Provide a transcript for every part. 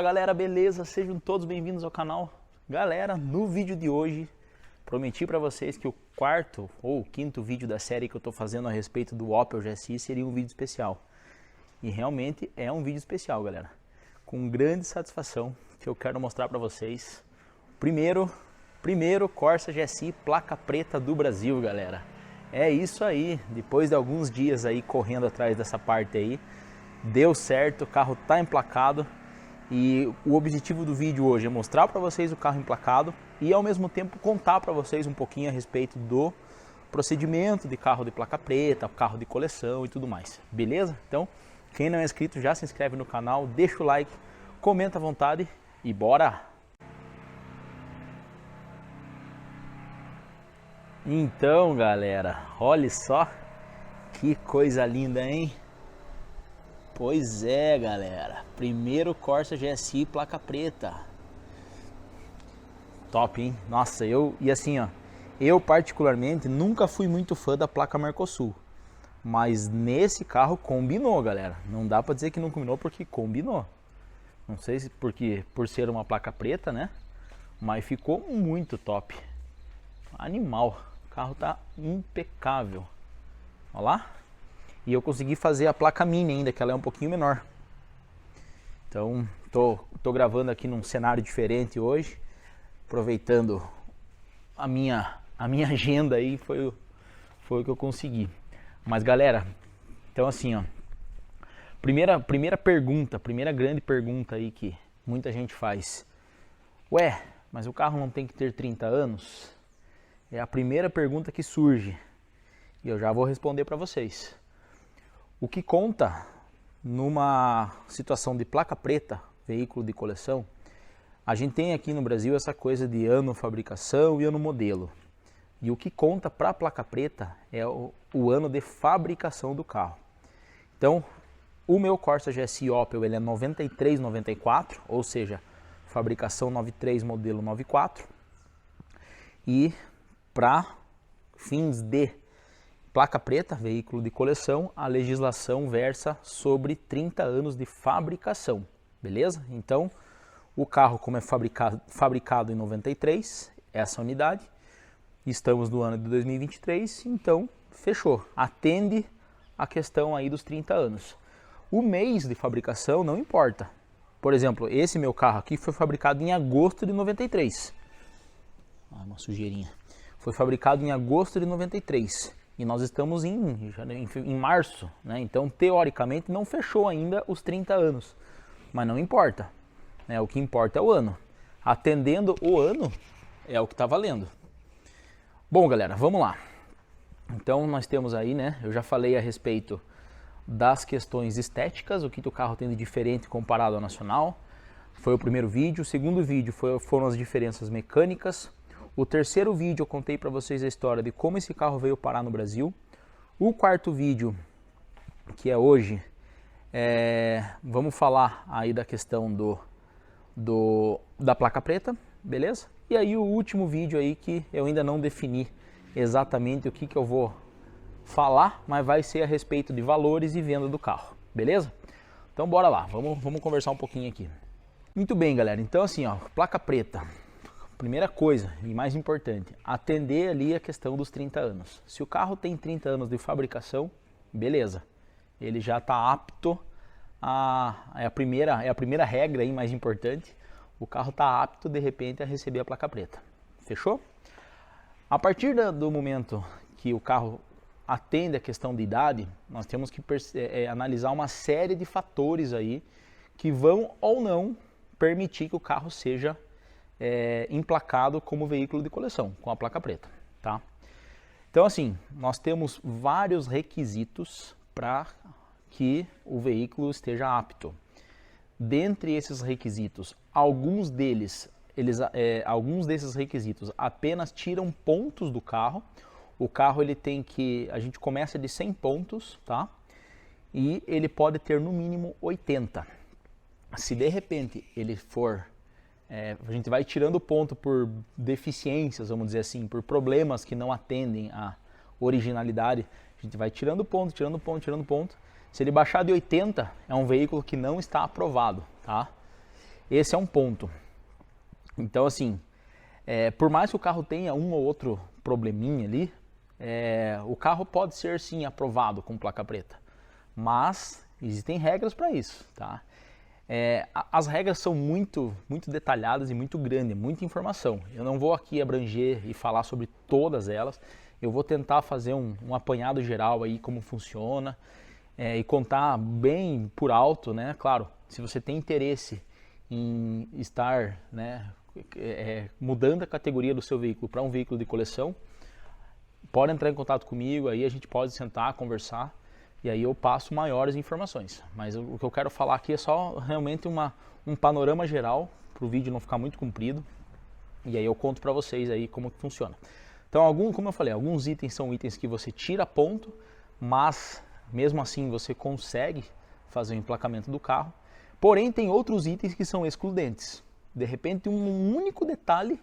Fala galera, beleza? Sejam todos bem-vindos ao canal. Galera, no vídeo de hoje, prometi para vocês que o quarto ou quinto vídeo da série que eu tô fazendo a respeito do Opel GSI seria um vídeo especial. E realmente é um vídeo especial, galera. Com grande satisfação que eu quero mostrar para vocês. Primeiro Corsa GSI placa preta do Brasil, galera. É isso aí, depois de alguns dias aí correndo atrás dessa parte aí, deu certo, o carro tá emplacado. E o objetivo do vídeo hoje é mostrar para vocês o carro emplacado e ao mesmo tempo contar para vocês um pouquinho a respeito do procedimento de carro de placa preta, carro de coleção e tudo mais, beleza? Então, quem não é inscrito já se inscreve no canal, deixa o like, comenta à vontade e bora! Então, galera, olha só que coisa linda, hein? Pois é, galera, primeiro Corsa GSI placa preta. Top, hein? Nossa, eu particularmente nunca fui muito fã da placa Mercosul, mas nesse carro combinou, galera. Não dá pra dizer que não combinou porque combinou. Não sei se por ser uma placa preta, né? Mas ficou muito top. Animal. O carro tá impecável. Olha lá. E eu consegui fazer a placa mini ainda, que ela é um pouquinho menor. Então, tô gravando aqui num cenário diferente hoje, aproveitando a minha agenda aí, foi o que eu consegui. Mas galera, então assim, ó, primeira grande pergunta aí que muita gente faz. Ué, mas o carro não tem que ter 30 anos? É a primeira pergunta que surge. E eu já vou responder para vocês. O que conta numa situação de placa preta, veículo de coleção, a gente tem aqui no Brasil essa coisa de ano fabricação e ano modelo. E o que conta para a placa preta é o ano de fabricação do carro. Então, o meu Corsa GSI Opel ele é 93-94, ou seja, fabricação 93, modelo 94. E para fins de placa preta, veículo de coleção, a legislação versa sobre 30 anos de fabricação, beleza? Então, o carro como é fabricado em 93, essa unidade, estamos no ano de 2023, então fechou, atende a questão aí dos 30 anos. O mês de fabricação não importa. Por exemplo, esse meu carro aqui foi fabricado em agosto de 93. Ah, uma sujeirinha. Foi fabricado em agosto de 93. E nós estamos em março, né? Então teoricamente não fechou ainda os 30 anos, mas não importa, né? O que importa é o ano. Atendendo o ano é o que está valendo. Bom, galera, vamos lá. Então nós temos aí, né? Eu já falei a respeito das questões estéticas, o que o carro tem de diferente comparado ao nacional. Foi o primeiro vídeo. O segundo vídeo foram as diferenças mecânicas. O terceiro vídeo eu contei para vocês a história de como esse carro veio parar no Brasil. O quarto vídeo, que é hoje, vamos falar aí da questão da placa preta, beleza? E aí o último vídeo aí que eu ainda não defini exatamente o que eu vou falar, mas vai ser a respeito de valores e venda do carro, beleza? Então bora lá, vamos conversar um pouquinho aqui. Muito bem, galera, então assim, ó, placa preta. Primeira coisa e mais importante, atender ali a questão dos 30 anos. Se o carro tem 30 anos de fabricação, beleza, ele já está apto é a primeira regra aí mais importante, o carro está apto de repente a receber a placa preta. Fechou? A partir do momento que o carro atende a questão de idade, nós temos que analisar uma série de fatores aí que vão ou não permitir que o carro seja emplacado como veículo de coleção, com a placa preta, tá? Então assim, nós temos vários requisitos para que o veículo esteja apto. Dentre esses requisitos, alguns desses requisitos apenas tiram pontos do carro. O carro a gente começa de 100 pontos, tá? E ele pode ter no mínimo 80. Se de repente ele for a gente vai tirando ponto por deficiências, vamos dizer assim, por problemas que não atendem à originalidade. A gente vai tirando ponto, tirando ponto, tirando ponto. Se ele baixar de 80, é um veículo que não está aprovado, tá? Esse é um ponto. Então assim, por mais que o carro tenha um ou outro probleminha ali, o carro pode ser sim aprovado com placa preta, mas existem regras para isso, tá? As regras são muito detalhadas e muito grandes, muita informação. Eu não vou aqui abranger e falar sobre todas elas. Eu vou tentar fazer um apanhado geral aí como funciona e contar bem por alto, né? Claro, se você tem interesse em estar, né, mudando a categoria do seu veículo para um veículo de coleção, pode entrar em contato comigo, aí a gente pode sentar, conversar. E aí eu passo maiores informações, mas o que eu quero falar aqui é só realmente um panorama geral, para o vídeo não ficar muito comprido, e aí eu conto para vocês aí como que funciona. Então, como eu falei, alguns itens são itens que você tira ponto, mas mesmo assim você consegue fazer o emplacamento do carro, porém tem outros itens que são excludentes. De repente um único detalhe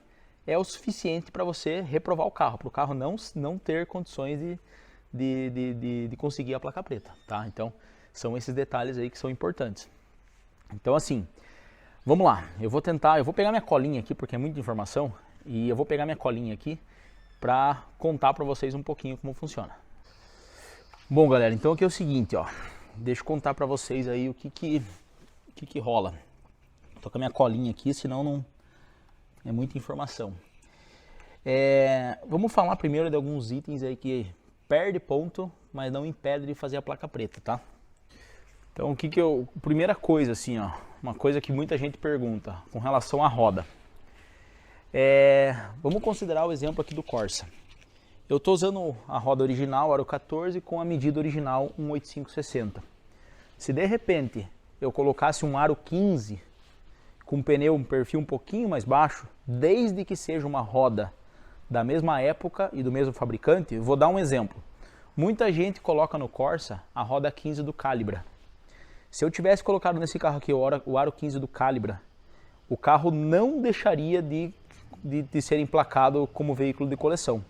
é o suficiente para você reprovar o carro, para o carro não ter condições de conseguir a placa preta, tá? Então, são esses detalhes aí que são importantes. Então, assim, vamos lá. Eu vou pegar minha colinha aqui, porque é muita informação, e eu vou pegar minha colinha aqui para contar para vocês um pouquinho como funciona. Bom, galera, então aqui é o seguinte, ó. Deixa eu contar para vocês aí o que rola. Tô com a minha colinha aqui, senão não é muita informação. Vamos falar primeiro de alguns itens aí que perde ponto, mas não impede de fazer a placa preta, tá? Então, primeira coisa assim, ó, uma coisa que muita gente pergunta com relação à roda. Vamos considerar o exemplo aqui do Corsa. Eu estou usando a roda original, aro 14, com a medida original 185/60. Se de repente eu colocasse um aro 15 com um perfil um pouquinho mais baixo, desde que seja uma roda da mesma época e do mesmo fabricante, vou dar um exemplo. Muita gente coloca no Corsa a roda 15 do Calibra. Se eu tivesse colocado nesse carro aqui o aro 15 do Calibra, o carro não deixaria de ser emplacado como veículo de coleção.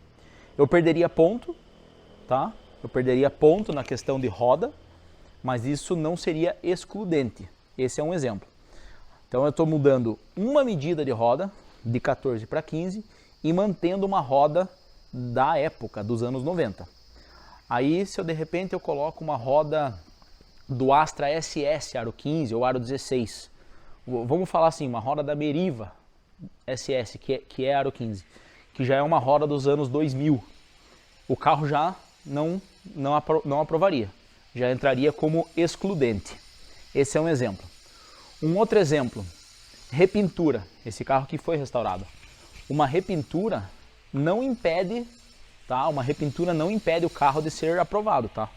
Eu perderia ponto, tá? Eu perderia ponto na questão de roda, mas isso não seria excludente. Esse é um exemplo. Então eu estou mudando uma medida de roda, de 14 para 15, e mantendo uma roda da época, dos anos 90. Aí, se eu de repente eu coloco uma roda do Astra SS, aro 15 ou aro 16, vamos falar assim, uma roda da Meriva SS, que é aro 15, que já é uma roda dos anos 2000, o carro já não aprovaria, já entraria como excludente. Esse é um exemplo. Um outro exemplo, repintura. Esse carro aqui foi restaurado. Uma repintura não impede, tá? Uma repintura não impede o carro de ser aprovado, tá?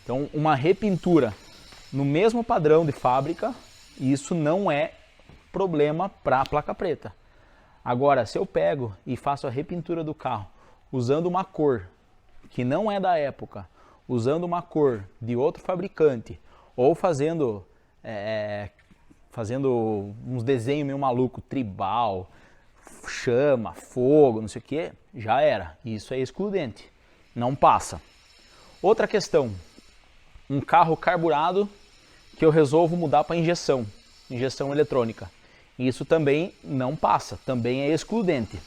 Então, uma repintura no mesmo padrão de fábrica, isso não é problema para a placa preta. Agora, se eu pego e faço a repintura do carro usando uma cor que não é da época, usando uma cor de outro fabricante, ou fazendo uns desenhos meio maluco, tribal, chama, fogo, não sei o que, já era. Isso é excludente, não passa. Outra questão, um carro carburado que eu resolvo mudar para injeção eletrônica. Isso também não passa, também é excludente.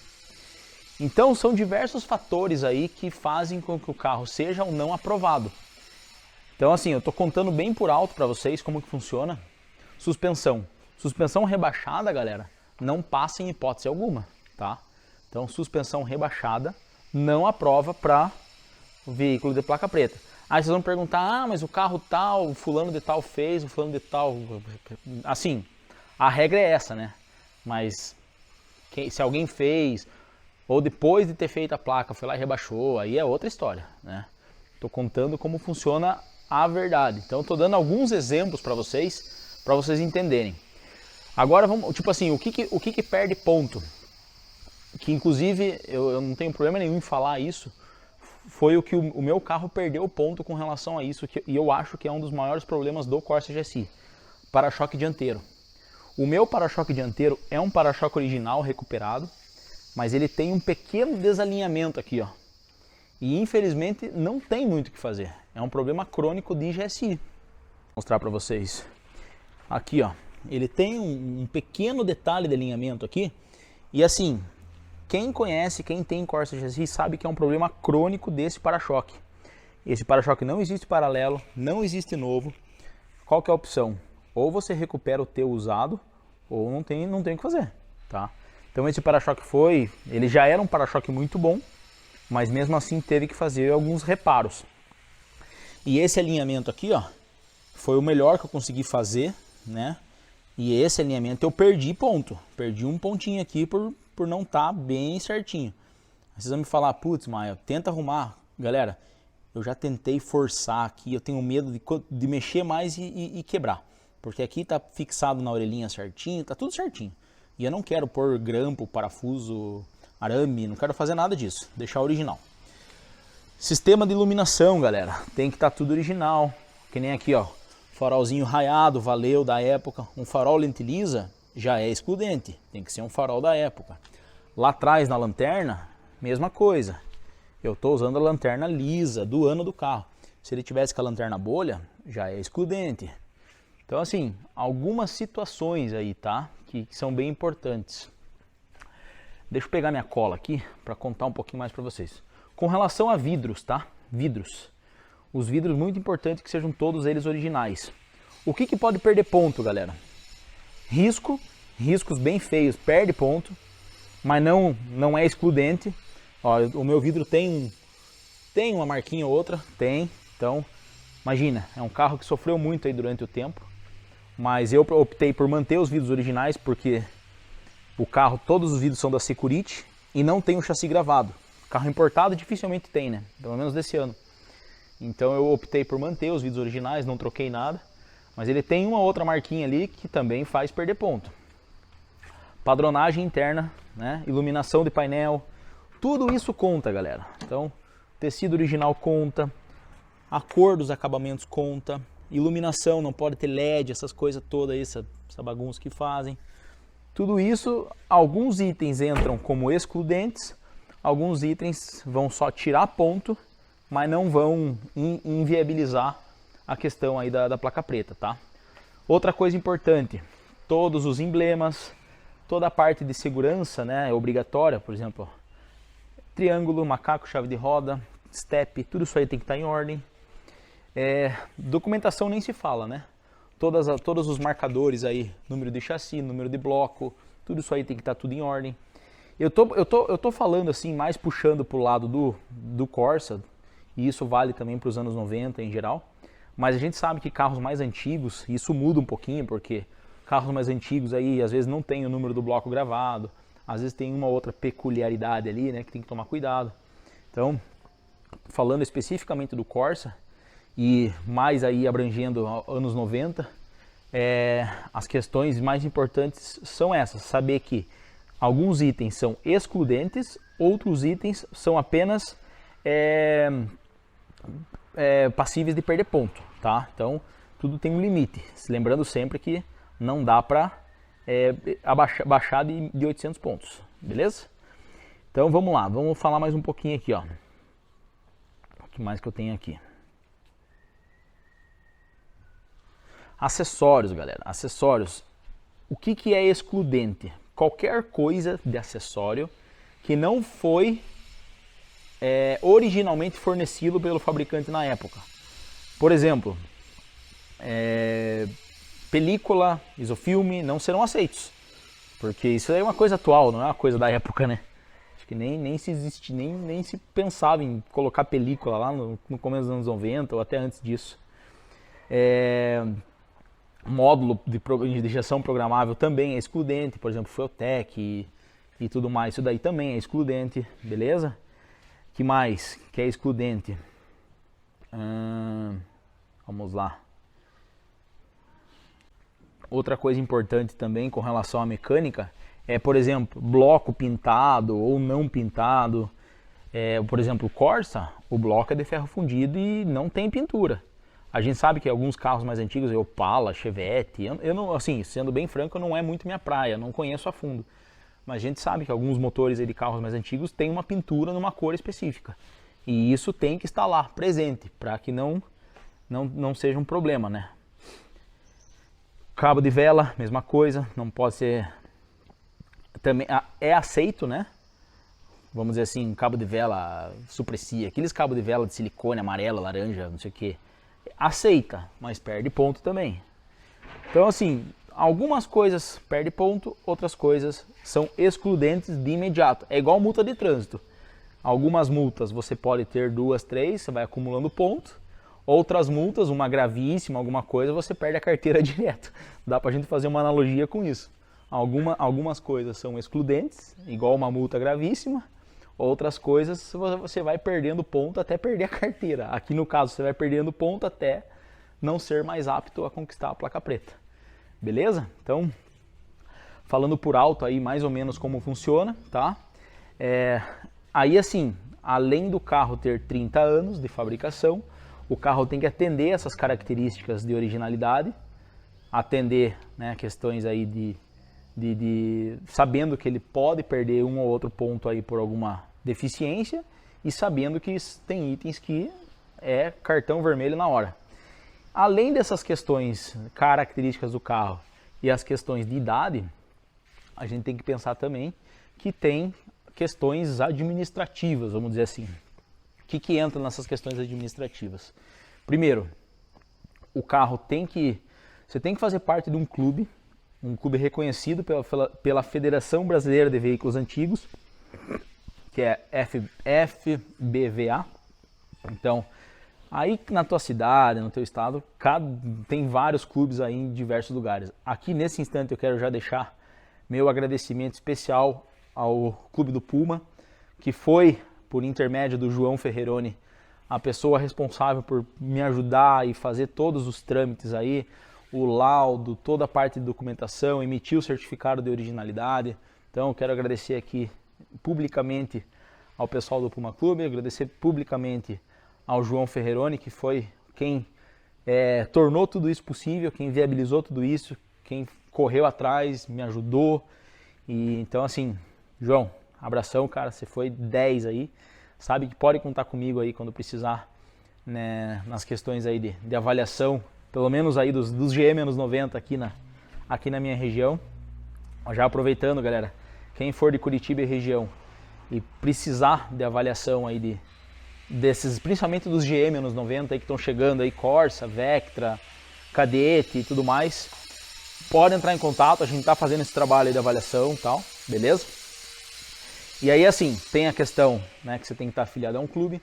Então são diversos fatores aí que fazem com que o carro seja ou não aprovado. Então assim, eu estou contando bem por alto para vocês como que funciona. Suspensão. Suspensão rebaixada, galera, não passa em hipótese alguma, tá? Então suspensão rebaixada não aprova para o veículo de placa preta. Aí vocês vão perguntar, mas o carro tal, o fulano de tal fez, o fulano de tal... Assim, a regra é essa, né? Mas se alguém fez, ou depois de ter feito a placa, foi lá e rebaixou, aí é outra história, né? Tô contando como funciona a verdade. Então tô dando alguns exemplos para vocês entenderem. Agora vamos, tipo assim, o que perde ponto? Que inclusive eu não tenho problema nenhum em falar isso. Foi o que o meu carro perdeu ponto com relação a isso, e eu acho que é um dos maiores problemas do Corsa GSI, para-choque dianteiro. O meu para-choque dianteiro é um para-choque original recuperado, mas ele tem um pequeno desalinhamento aqui, ó. E infelizmente não tem muito o que fazer. É um problema crônico de GSI. Vou mostrar para vocês. Aqui, ó, ele tem um pequeno detalhe de alinhamento aqui. E assim, quem conhece, quem tem Corsa chassi sabe que é um problema crônico desse para-choque. Esse para-choque não existe paralelo, não existe novo. Qual que é a opção? Ou você recupera o teu usado, ou não tem o que fazer, tá? Então esse para-choque ele já era um para-choque muito bom, mas mesmo assim teve que fazer alguns reparos. E esse alinhamento aqui, ó, foi o melhor que eu consegui fazer, né? E esse alinhamento eu perdi ponto. Perdi um pontinho aqui por não estar bem certinho. Vocês vão me falar, putz, Maia, tenta arrumar. Galera, eu já tentei forçar aqui, eu tenho medo de mexer mais e quebrar. Porque aqui tá fixado na orelhinha certinho, tá tudo certinho. E eu não quero pôr grampo, parafuso, arame, não quero fazer nada disso. Deixar original. Sistema de iluminação, galera, tem que estar tudo original. Que nem aqui, ó, farolzinho raiado, valeu, da época. Um farol lentiliza já é excludente, tem que ser um farol da época. Lá atrás na lanterna, mesma coisa. Eu estou usando a lanterna lisa do ano do carro. Se ele tivesse com a lanterna bolha, já é excludente. Então assim, algumas situações aí, tá? Que são bem importantes. Deixa eu pegar minha cola aqui para contar um pouquinho mais para vocês. Com relação a vidros, tá? Vidros. Os vidros muito importantes que sejam todos eles originais. O que pode perder ponto, galera? Riscos bem feios, perde ponto, mas não é excludente. Ó, o meu vidro tem uma marquinha ou outra, tem. Então, imagina, é um carro que sofreu muito aí durante o tempo, mas eu optei por manter os vidros originais porque o carro, todos os vidros são da Security e não tem o chassi gravado. Carro importado dificilmente tem, né? Pelo menos desse ano. Então eu optei por manter os vidros originais, não troquei nada. Mas ele tem uma outra marquinha ali que também faz perder ponto. Padronagem interna, né? Iluminação de painel. Tudo isso conta, galera. Então, tecido original conta. A cor dos acabamentos conta. Iluminação, não pode ter LED, essas coisas todas aí, essa bagunça que fazem. Tudo isso, alguns itens entram como excludentes. Alguns itens vão só tirar ponto, mas não vão inviabilizar a questão aí da placa preta, tá? Outra coisa importante, todos os emblemas, toda a parte de segurança, né, é obrigatória, por exemplo, triângulo, macaco, chave de roda, step, tudo isso aí tem que estar em ordem. Documentação nem se fala, né? Todos os marcadores aí, número de chassi, número de bloco, tudo isso aí tem que estar tudo em ordem. Eu tô falando assim, mais puxando pro lado do Corsa, e isso vale também para os anos 90 em geral, mas a gente sabe que carros mais antigos, isso muda um pouquinho, porque carros mais antigos aí às vezes não tem o número do bloco gravado, às vezes tem uma outra peculiaridade ali, né, que tem que tomar cuidado. Então, falando especificamente do Corsa, e mais aí abrangendo anos 90, as questões mais importantes são essas, saber que alguns itens são excludentes, outros itens são apenas passíveis de perder ponto, tá? Então, tudo tem um limite. Lembrando sempre que não dá para baixar de 800 pontos, beleza? Então, vamos lá. Vamos falar mais um pouquinho aqui, ó. O que mais que eu tenho aqui? Acessórios, galera. Acessórios. O que é excludente? Qualquer coisa de acessório que não foi originalmente fornecido pelo fabricante na época. Por exemplo, película, isofilme não serão aceitos, porque isso é uma coisa atual, não é uma coisa da época, né? Acho que nem se pensava em colocar película lá no começo dos anos 90 ou até antes disso. Módulo de injeção programável também é excludente, por exemplo, Fueltech e tudo mais, isso daí também é excludente, beleza? Que mais que é excludente? Vamos lá. Outra coisa importante também com relação à mecânica é, por exemplo, bloco pintado ou não pintado. Por exemplo, o Corsa, o bloco é de ferro fundido e não tem pintura. A gente sabe que alguns carros mais antigos, Opala, Chevette, eu não, assim, sendo bem franco, não é muito minha praia, não conheço a fundo. Mas a gente sabe que alguns motores de carros mais antigos têm uma pintura numa cor específica. E isso tem que estar lá, presente, para que não seja um problema, né? Cabo de vela, mesma coisa, não pode ser... Também é aceito, né? Vamos dizer assim, cabo de vela supressia, aqueles cabos de vela de silicone, amarelo, laranja, não sei o que. Aceita, mas perde ponto também. Então assim, algumas coisas perde ponto, outras coisas são excludentes de imediato. É igual multa de trânsito. Algumas multas você pode ter 2, 3, você vai acumulando ponto. Outras multas, uma gravíssima, alguma coisa, você perde a carteira direto. Dá pra gente fazer uma analogia com isso. Algumas coisas são excludentes, igual uma multa gravíssima. Outras coisas você vai perdendo ponto até perder a carteira. Aqui no caso você vai perdendo ponto até não ser mais apto a conquistar a placa preta. Beleza? Então, falando por alto aí mais ou menos como funciona, tá? Aí assim, além do carro ter 30 anos de fabricação, o carro tem que atender essas características de originalidade, atender, né, questões aí sabendo que ele pode perder um ou outro ponto aí por alguma deficiência e sabendo que tem itens que é cartão vermelho na hora. Além dessas questões características do carro e as questões de idade, a gente tem que pensar também que tem questões administrativas, vamos dizer assim. O que entra nessas questões administrativas? Primeiro, o carro você tem que fazer parte de um clube reconhecido pela Federação Brasileira de Veículos Antigos, que é FBVA. Então, aí na tua cidade, no teu estado, tem vários clubes aí em diversos lugares. Aqui nesse instante eu quero já deixar meu agradecimento especial ao Clube do Puma, que foi, por intermédio do João Ferreroni, a pessoa responsável por me ajudar e fazer todos os trâmites aí, o laudo, toda a parte de documentação, emitir o certificado de originalidade. Então eu quero agradecer aqui publicamente ao pessoal do Puma Clube, agradecer publicamente ao João Ferreroni, que foi quem tornou tudo isso possível, quem viabilizou tudo isso, quem correu atrás, me ajudou. E então assim, João, abração, cara, você foi 10 aí, sabe que pode contar comigo aí quando precisar, né, nas questões aí de avaliação, pelo menos aí dos GE-90 aqui na minha região. Já aproveitando, galera, quem for de Curitiba e região e precisar de avaliação aí desses, principalmente dos GE-90 aí que estão chegando aí, Corsa, Vectra, Cadete e tudo mais, pode entrar em contato, a gente está fazendo esse trabalho aí de avaliação e tal, beleza? E aí assim, tem a questão, né, que você tem que estar afiliado a um clube,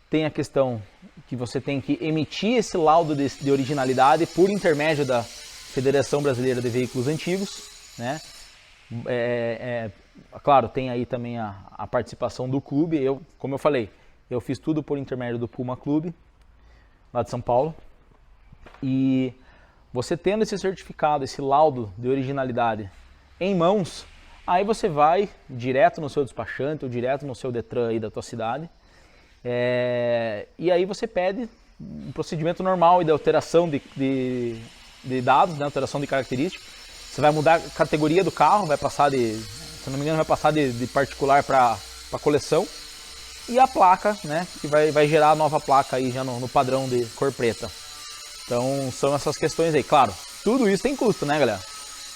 tem a questão que você tem que emitir esse laudo de originalidade por intermédio da Federação Brasileira de Veículos Antigos, né? Claro, tem aí também a participação do clube. Como eu falei, eu fiz tudo por intermédio do Puma Clube, lá de São Paulo. E você tendo esse certificado, esse laudo de originalidade em mãos, aí você vai direto no seu despachante ou direto no seu Detran aí da tua cidade. E aí você pede um procedimento normal de alteração de dados, né, alteração de características. Você vai mudar a categoria do carro, vai passar se não me engano, vai passar de particular para coleção. E a placa, né, que vai gerar a nova placa aí já no padrão de cor preta. Então são essas questões aí. Claro, tudo isso tem custo, né, galera?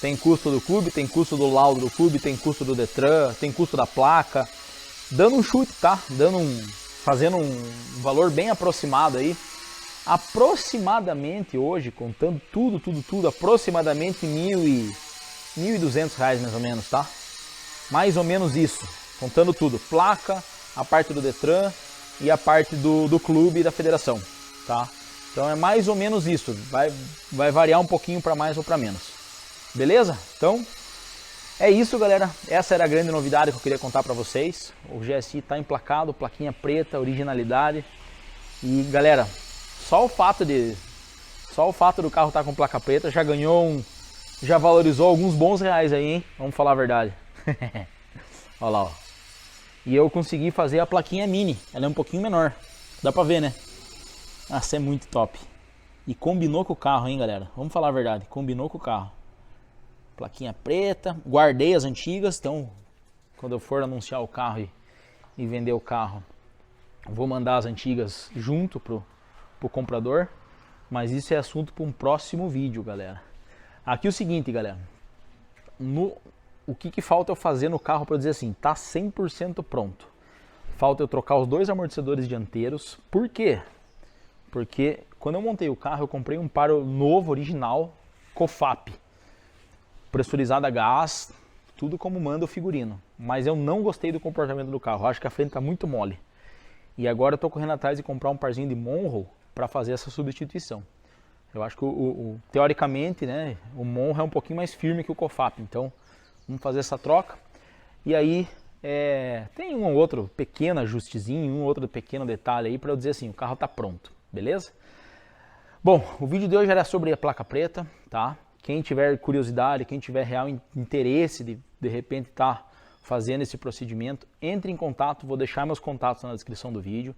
Tem custo do clube, tem custo do laudo do clube, tem custo do Detran, tem custo da placa. Dando um chute, tá? Fazendo um valor bem aproximado aí, aproximadamente hoje, contando tudo, aproximadamente R$1.200 mais ou menos, tá? Mais ou menos isso, contando tudo, placa, a parte do Detran e a parte do clube e da federação, tá? Então é mais ou menos isso, vai variar um pouquinho para mais ou para menos, beleza? Então é isso, galera, essa era a grande novidade que eu queria contar para vocês. O GSI está emplacado, plaquinha preta, originalidade. E galera, só o fato do carro estar com placa preta já valorizou alguns bons reais aí, hein? Vamos falar a verdade. Olha lá, ó. E eu consegui fazer a plaquinha mini, ela é um pouquinho menor, dá pra ver, né? Nossa, é muito top. E combinou com o carro, hein, galera? Vamos falar a verdade, combinou com o carro. Plaquinha preta, guardei as antigas, então quando eu for anunciar o carro e vender o carro, vou mandar as antigas junto pro comprador, mas isso é assunto para um próximo vídeo, galera. Aqui é o seguinte, galera. O que falta eu fazer no carro para dizer assim, tá 100% pronto? Falta eu trocar os 2 amortecedores dianteiros. Por quê? Porque quando eu montei o carro, eu comprei um par novo, original, COFAP. Pressurizado a gás, tudo como manda o figurino. Mas eu não gostei do comportamento do carro, acho que a frente está muito mole. E agora eu estou correndo atrás de comprar um parzinho de Monroe para fazer essa substituição. Eu acho que, teoricamente, né, o Monroe é um pouquinho mais firme que o COFAP, então vamos fazer essa troca. E aí tem um ou outro pequeno ajustezinho, um ou outro pequeno detalhe aí para eu dizer assim, o carro está pronto, beleza? Bom, o vídeo de hoje era sobre a placa preta, tá? Quem tiver curiosidade, quem tiver real interesse de repente estar fazendo esse procedimento, entre em contato, vou deixar meus contatos na descrição do vídeo.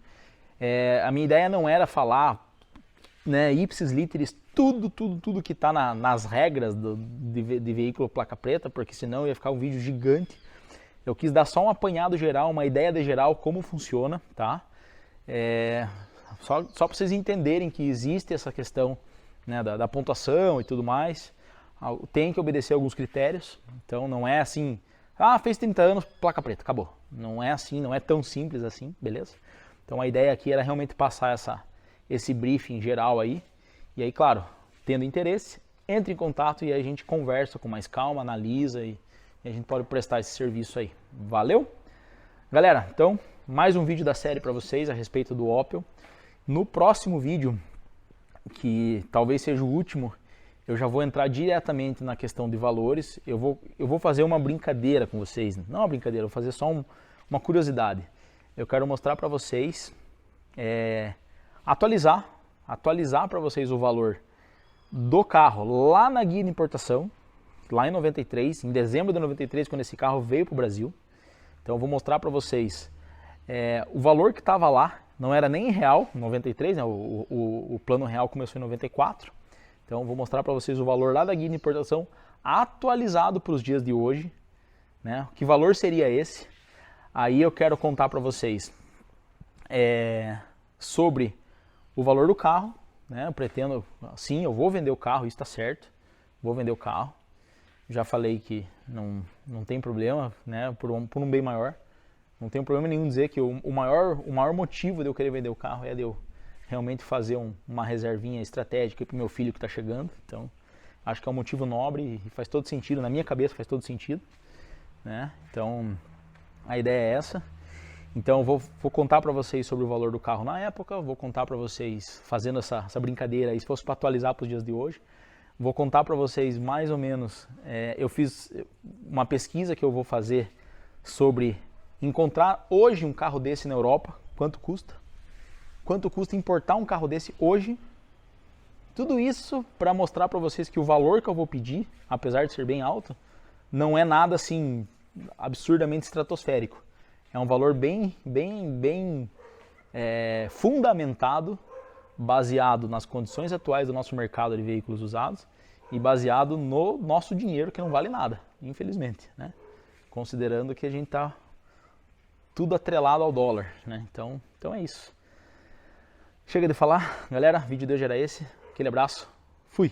A minha ideia não era falar, né, ipsis literis, tudo que está nas regras de veículo placa preta, porque senão ia ficar um vídeo gigante. Eu quis dar só um apanhado geral, uma ideia de geral como funciona, tá? Só para vocês entenderem que existe essa questão, né, da pontuação e tudo mais. Tem que obedecer alguns critérios, então não é assim, fez 30 anos, placa preta, acabou. Não é assim, não é tão simples assim, beleza? Então a ideia aqui era realmente passar esse briefing geral aí. E aí, claro, tendo interesse, entre em contato e aí a gente conversa com mais calma, analisa e a gente pode prestar esse serviço aí. Valeu? Galera, então, mais um vídeo da série para vocês a respeito do Opel. No próximo vídeo, que talvez seja o último, eu já vou entrar diretamente na questão de valores. Eu vou fazer uma brincadeira com vocês, não uma brincadeira, eu vou fazer só uma curiosidade. Eu quero mostrar para vocês, atualizar para vocês o valor do carro lá na guia de importação, lá em 93, em dezembro de 93, quando esse carro veio para o Brasil. Então eu vou mostrar para vocês o valor que estava lá, não era nem real, em 93, né? O plano real começou em 94. Então eu vou mostrar para vocês o valor lá da guia de importação atualizado para os dias de hoje, né? Que valor seria esse? Aí eu quero contar para vocês sobre o valor do carro, né? Eu pretendo, sim, eu vou vender o carro, isso está certo, vou vender o carro. Já falei que não tem problema, né? Por um bem maior. Não tem problema nenhum dizer que o maior motivo de eu querer vender o carro é de eu realmente fazer uma reservinha estratégica para o meu filho que está chegando. Então, acho que é um motivo nobre e faz todo sentido, na minha cabeça faz todo sentido, né? Então, a ideia é essa. Então, eu vou contar para vocês sobre o valor do carro na época, vou contar para vocês, fazendo essa brincadeira aí, se fosse para atualizar para os dias de hoje, vou contar para vocês mais ou menos, eu fiz uma pesquisa que eu vou fazer sobre encontrar hoje um carro desse na Europa, quanto custa importar um carro desse hoje. Tudo isso para mostrar para vocês que o valor que eu vou pedir, apesar de ser bem alto, não é nada assim absurdamente estratosférico. É um valor bem fundamentado, baseado nas condições atuais do nosso mercado de veículos usados e baseado no nosso dinheiro, que não vale nada, infelizmente, né? Considerando que a gente está tudo atrelado ao dólar, né? Então é isso. Chega de falar, galera, o vídeo de hoje era esse. Aquele abraço, fui!